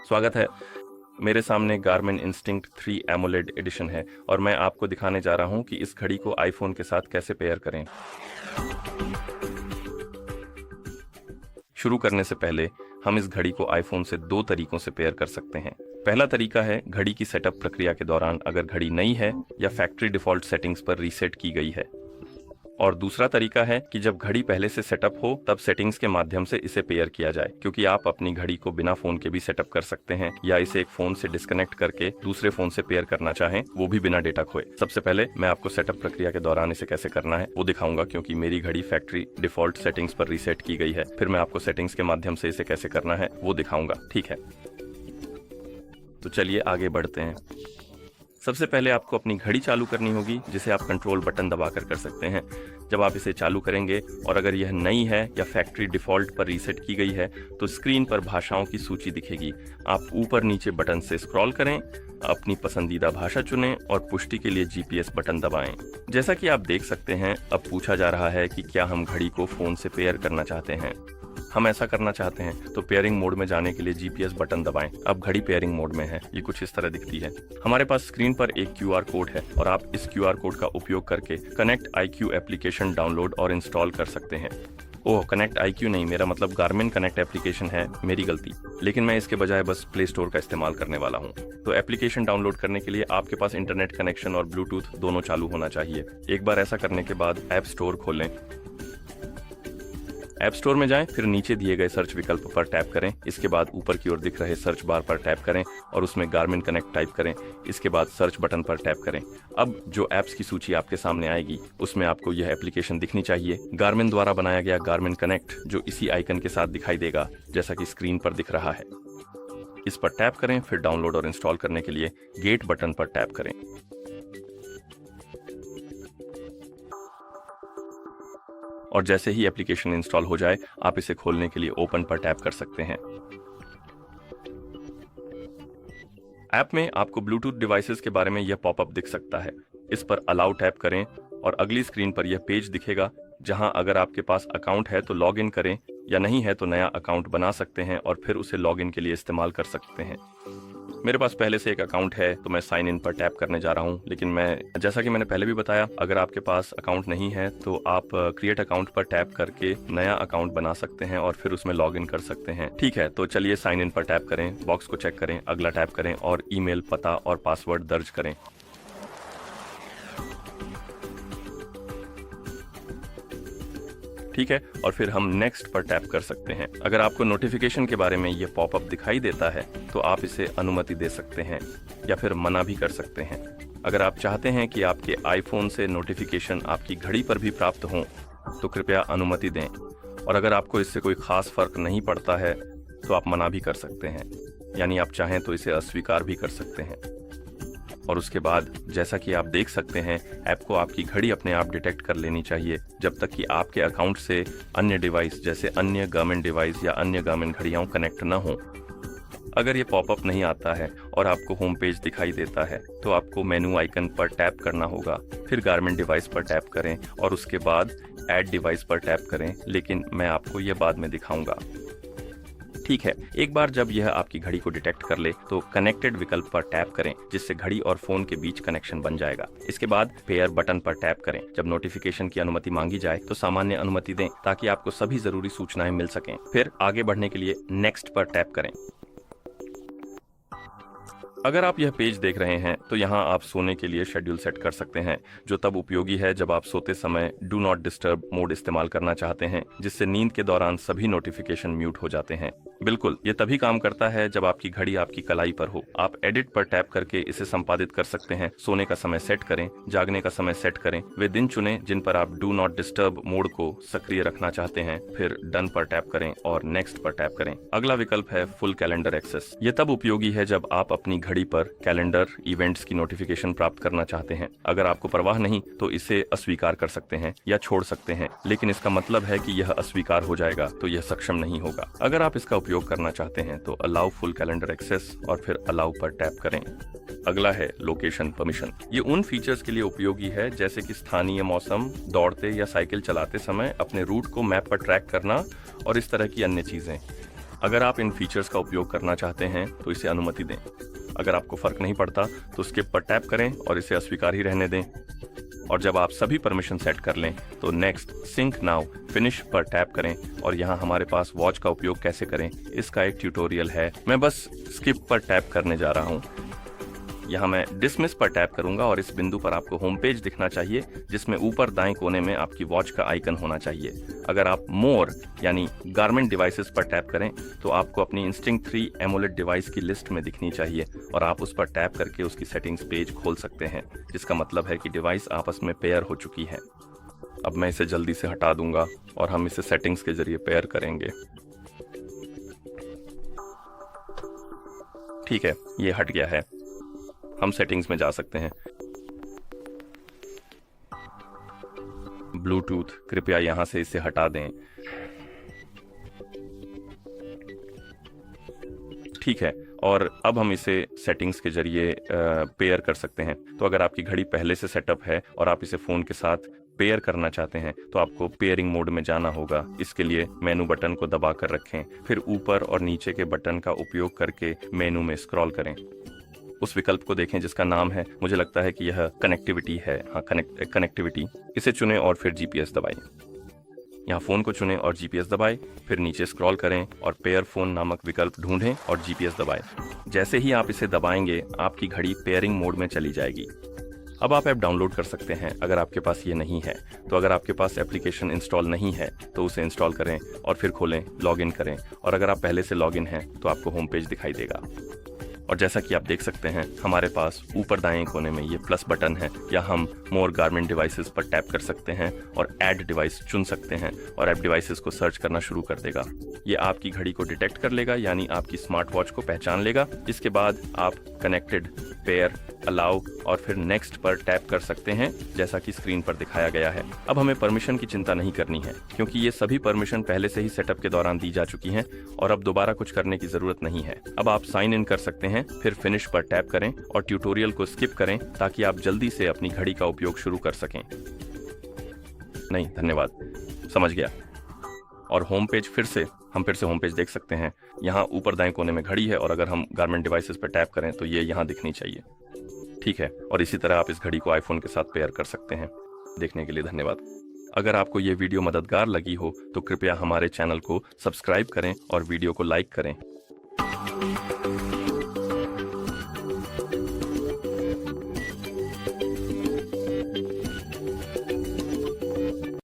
स्वागत है। मेरे सामने गारमिन इंस्टिंक्ट 3 एमोलेड एडिशन है और मैं आपको दिखाने जा रहा हूं कि इस घड़ी को आईफोन के साथ कैसे पेयर करें। शुरू करने से पहले हम इस घड़ी को आईफोन से दो तरीकों से पेयर कर सकते हैं। पहला तरीका है घड़ी की सेटअप प्रक्रिया के दौरान अगर घड़ी नई है या फैक्ट्री डिफॉल्ट सेटिंग्स पर रीसेट की गई है, और दूसरा तरीका है कि जब घड़ी पहले से सेटअप हो तब सेटिंग्स के माध्यम से इसे पेयर किया जाए, क्योंकि आप अपनी घड़ी को बिना फोन के भी सेटअप कर सकते हैं या इसे एक फोन से डिस्कनेक्ट करके दूसरे फोन से पेयर करना चाहें, वो भी बिना डेटा खोए। सबसे पहले मैं आपको सेटअप प्रक्रिया के दौरान इसे कैसे करना है वो दिखाऊंगा, क्योंकि मेरी घड़ी फैक्ट्री डिफॉल्ट सेटिंग्स पर रीसेट की गई है। फिर मैं आपको सेटिंग्स के माध्यम से इसे कैसे करना है वो दिखाऊंगा, ठीक है? तो चलिए आगे बढ़ते हैं। सबसे पहले आपको अपनी घड़ी चालू करनी होगी, जिसे आप कंट्रोल बटन दबाकर कर सकते हैं। जब आप इसे चालू करेंगे और अगर यह नई है या फैक्ट्री डिफॉल्ट पर रीसेट की गई है तो स्क्रीन पर भाषाओं की सूची दिखेगी। आप ऊपर नीचे बटन से स्क्रॉल करें, अपनी पसंदीदा भाषा चुनें और पुष्टि के लिए जीपीएस बटन दबाएं। जैसा कि आप देख सकते हैं, अब पूछा जा रहा है कि क्या हम घड़ी को फोन से पेयर करना चाहते हैं। हम ऐसा करना चाहते हैं तो पेयरिंग मोड में जाने के लिए जीपीएस बटन दबाएं। अब घड़ी पेयरिंग मोड में है, ये कुछ इस तरह दिखती है। हमारे पास स्क्रीन पर एक क्यूआर कोड है और आप इस क्यूआर कोड का उपयोग करके कनेक्ट आईक्यू एप्लीकेशन डाउनलोड और इंस्टॉल कर सकते हैं। ओह, कनेक्ट आईक्यू नहीं, मेरा मतलब गारमिन कनेक्ट एप्लीकेशन है, मेरी गलती। लेकिन मैं इसके बजाय बस प्ले स्टोर का इस्तेमाल करने वाला हूँ। तो एप्लीकेशन डाउनलोड करने के लिए आपके पास इंटरनेट कनेक्शन और ब्लूटूथ दोनों चालू होना चाहिए। एक बार ऐसा करने के बाद ऐप स्टोर खोलें। ऐप स्टोर में जाएं, फिर नीचे दिए गए सर्च विकल्प पर टैप करें। इसके बाद ऊपर की ओर दिख रहे सर्च बार पर टैप करें और उसमें गारमिन कनेक्ट टाइप करें। इसके बाद सर्च बटन पर टैप करें। अब जो ऐप्स की सूची आपके सामने आएगी उसमें आपको यह एप्लीकेशन दिखनी चाहिए, गारमिन द्वारा बनाया गया गारमिन कनेक्ट, जो इसी आइकन के साथ दिखाई देगा जैसा कि स्क्रीन पर दिख रहा है। इस पर टैप करें, फिर डाउनलोड और इंस्टॉल करने के लिए गेट बटन पर टैप करें। और जैसे ही एप्लीकेशन इंस्टॉल हो जाए, आप इसे खोलने के लिए ओपन पर टैप कर सकते हैं। ऐप में आपको ब्लूटूथ डिवाइसेस के बारे में यह पॉपअप दिख सकता है। इस पर अलाउ टैप करें और अगली स्क्रीन पर यह पेज दिखेगा, जहां अगर आपके पास अकाउंट है तो लॉग इन करें, या नहीं है तो नया अकाउंट बना सकते हैं और फिर उसे लॉग इन के लिए इस्तेमाल कर सकते हैं। मेरे पास पहले से एक अकाउंट है तो मैं साइन इन पर टैप करने जा रहा हूं, लेकिन जैसा कि मैंने पहले भी बताया, अगर आपके पास अकाउंट नहीं है तो आप क्रिएट अकाउंट पर टैप करके नया अकाउंट बना सकते हैं और फिर उसमें लॉग इन कर सकते हैं। ठीक है, तो चलिए साइन इन पर टैप करें, बॉक्स को चेक करें, अगला टैप करें और ईमेल, पता और पासवर्ड दर्ज करें। ठीक है, और फिर हम नेक्स्ट पर टैप कर सकते हैं। अगर आपको नोटिफिकेशन के बारे में ये पॉपअप दिखाई देता है तो आप इसे अनुमति दे सकते हैं या फिर मना भी कर सकते हैं। अगर आप चाहते हैं कि आपके आईफोन से नोटिफिकेशन आपकी घड़ी पर भी प्राप्त हों तो कृपया अनुमति दें, और अगर आपको इससे कोई खास फर्क नहीं पड़ता है तो आप मना भी कर सकते हैं, यानी आप चाहें तो इसे अस्वीकार भी कर सकते हैं। और उसके बाद जैसा कि आप देख सकते हैं, ऐप को आपकी घड़ी अपने आप डिटेक्ट कर लेनी चाहिए जब तक कि आपके अकाउंट से अन्य डिवाइस जैसे अन्य गारमिन डिवाइस या अन्य गारमिन घड़ियां कनेक्ट न हो। अगर ये पॉपअप नहीं आता है और आपको होम पेज दिखाई देता है तो आपको मेनू आइकन पर टैप करना होगा, फिर गारमिन डिवाइस पर टैप करें और उसके बाद ऐड डिवाइस पर टैप करें, लेकिन मैं आपको ये बाद में दिखाऊंगा। ठीक है, एक बार जब यह आपकी घड़ी को डिटेक्ट कर ले तो कनेक्टेड विकल्प पर टैप करें, जिससे घड़ी और फोन के बीच कनेक्शन बन जाएगा। इसके बाद पेयर बटन पर टैप करें। जब नोटिफिकेशन की अनुमति मांगी जाए तो सामान्य अनुमति दें ताकि आपको सभी जरूरी सूचनाएं मिल सकें। फिर आगे बढ़ने के लिए नेक्स्ट पर टैप करें। अगर आप यह पेज देख रहे हैं तो यहाँ आप सोने के लिए शेड्यूल सेट कर सकते हैं, जो तब उपयोगी है जब आप सोते समय डू नॉट डिस्टर्ब मोड इस्तेमाल करना चाहते हैं, जिससे नींद के दौरान सभी नोटिफिकेशन म्यूट हो जाते हैं। बिल्कुल, ये तभी काम करता है जब आपकी घड़ी आपकी कलाई पर हो। आप एडिट पर टैप करके इसे संपादित कर सकते हैं। सोने का समय सेट करें, जागने का समय सेट करें, वे दिन चुनें जिन पर आप डू नॉट डिस्टर्ब मोड को सक्रिय रखना चाहते हैं, फिर डन पर टैप करें और नेक्स्ट पर टैप करें। अगला विकल्प है फुल कैलेंडर एक्सेस। ये तब उपयोगी है जब आप अपनी घड़ी पर कैलेंडर इवेंट्स की नोटिफिकेशन प्राप्त करना चाहते हैं। अगर आपको परवाह नहीं तो इसे अस्वीकार कर सकते हैं या छोड़ सकते हैं, लेकिन इसका मतलब है कि यह अस्वीकार हो जाएगा तो यह सक्षम नहीं होगा। अगर आप इसका उपयोग करना चाहते हैं तो अलाउ फुल कैलेंडर एक्सेस और फिर अलाउ पर टैप करें। अगला है लोकेशन परमिशन। ये उन फीचर्स के लिए उपयोगी है जैसे कि स्थानीय मौसम, दौड़ते या साइकिल चलाते समय अपने रूट को मैप पर ट्रैक करना और इस तरह की अन्य चीजें। अगर आप इन फीचर्स का उपयोग करना चाहते हैं तो इसे अनुमति दें। अगर आपको फर्क नहीं पड़ता तो स्किप पर टैप करें और इसे अस्वीकार ही रहने दें। और जब आप सभी परमिशन सेट कर लें तो नेक्स्ट, सिंक नाउ, फिनिश पर टैप करें और यहाँ हमारे पास वॉच का उपयोग कैसे करें इसका एक ट्यूटोरियल है। मैं बस स्किप पर टैप करने जा रहा हूँ। यहाँ मैं डिसमिस पर टैप करूंगा और इस बिंदु पर आपको होम पेज दिखना चाहिए जिसमें ऊपर दाएं कोने में आपकी वॉच का आइकन होना चाहिए। अगर आप मोर यानी गारमेंट डिवाइसेस पर टैप करें तो आपको अपनी इंस्टिंक्ट 3 एमोलेड डिवाइस की लिस्ट में दिखनी चाहिए और आप उस पर टैप करके उसकी सेटिंग्स पेज खोल सकते हैं, जिसका मतलब है कि डिवाइस आपस में पेयर हो चुकी है। अब मैं इसे जल्दी से हटा दूंगा और हम इसे सेटिंग्स के जरिए पेयर करेंगे। ठीक है, ये हट गया है। हम सेटिंग्स में जा सकते हैं। ब्लूटूथ, कृपया यहां से इसे हटा दें। ठीक है, और अब हम इसे सेटिंग्स के जरिए पेयर कर सकते हैं। तो अगर आपकी घड़ी पहले से सेटअप है और आप इसे फ़ोन के साथ पेयर करना चाहते हैं तो आपको पेयरिंग मोड में जाना होगा। इसके लिए मेनू बटन को दबा कर रखें, फिर ऊपर और नीचे के बटन का उपयोग करके मेनू में स्क्रॉल करें। उस विकल्प को देखें जिसका नाम है, मुझे लगता है कि यह कनेक्टिविटी है। हाँ, कनेक्टिविटी, इसे चुनें और फिर जीपीएस दबाएं। यहाँ फ़ोन को चुनें और जीपीएस दबाएं, फिर नीचे स्क्रॉल करें और पेयर फ़ोन नामक विकल्प ढूंढें और जीपीएस दबाएं। जैसे ही आप इसे दबाएंगे आपकी घड़ी पेयरिंग मोड में चली जाएगी। अब आप ऐप डाउनलोड कर सकते हैं अगर आपके पास ये नहीं है। तो अगर आपके पास एप्लीकेशन इंस्टॉल नहीं है तो उसे इंस्टॉल करें और फिर खोलें, लॉगिन करें, और अगर आप पहले से लॉगिन हैं तो आपको होम पेज दिखाई देगा। और जैसा कि आप देख सकते हैं हमारे पास ऊपर दाएं कोने में ये प्लस बटन है, या हम मोर गारमेंट डिवाइसेस पर टैप कर सकते हैं और ऐड डिवाइस चुन सकते हैं और ऐप डिवाइसेस को सर्च करना शुरू कर देगा। ये आपकी घड़ी को डिटेक्ट कर लेगा, यानी आपकी स्मार्ट वॉच को पहचान लेगा। इसके बाद आप कनेक्टेड, पेयर, अलाउ और फिर नेक्स्ट पर टैप कर सकते हैं जैसा कि स्क्रीन पर दिखाया गया है। अब हमें परमिशन की चिंता नहीं करनी है क्योंकि ये सभी परमिशन पहले से ही सेटअप के दौरान दी जा चुकी हैं और अब दोबारा कुछ करने की जरूरत नहीं है। अब आप साइन इन कर सकते हैं, फिर फिनिश पर टैप करें और ट्यूटोरियल को स्किप करें ताकि आप जल्दी से अपनी घड़ी का उपयोग शुरू कर सकें। नहीं, धन्यवाद, समझ गया। और होम पेज हम फिर से होम पेज देख सकते हैं। यहाँ ऊपर दाएं कोने में घड़ी है और अगर हम गारमेंट डिवाइसेस पर टैप करें तो ये यहाँ दिखनी चाहिए। ठीक है, और इसी तरह आप इस घड़ी को आईफोन के साथ पेयर कर सकते हैं। देखने के लिए धन्यवाद। अगर आपको ये वीडियो मददगार लगी हो तो कृपया हमारे चैनल को सब्सक्राइब करें और वीडियो को लाइक करें।